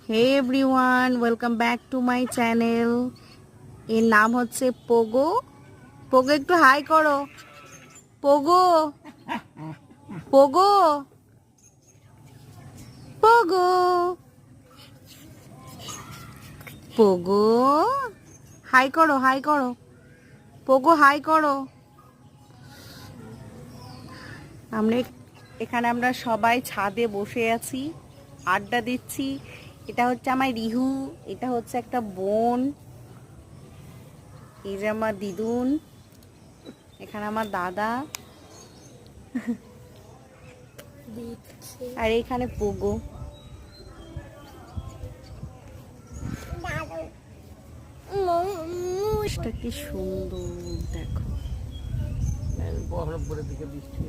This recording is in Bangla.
Hey everyone, welcome back to my channel. এর নাম হচ্ছে পোগো। পোগো একটু হাই করো। Pogo, Pogo, Pogo, Pogo, hi করো, হাই করো। পোগো হাই করো। আমরা সবাই ছাদে বসে আছি, আড্ডা দিচ্ছি। এটা হচ্ছে আমার রিহু, এটা হচ্ছে একটা বোন, এই যে আমার দিদুন, এখানে আমার দাদা, আর এখানে পোগো। কি সুন্দর দেখো। বহরমপুরের দিকে বৃষ্টি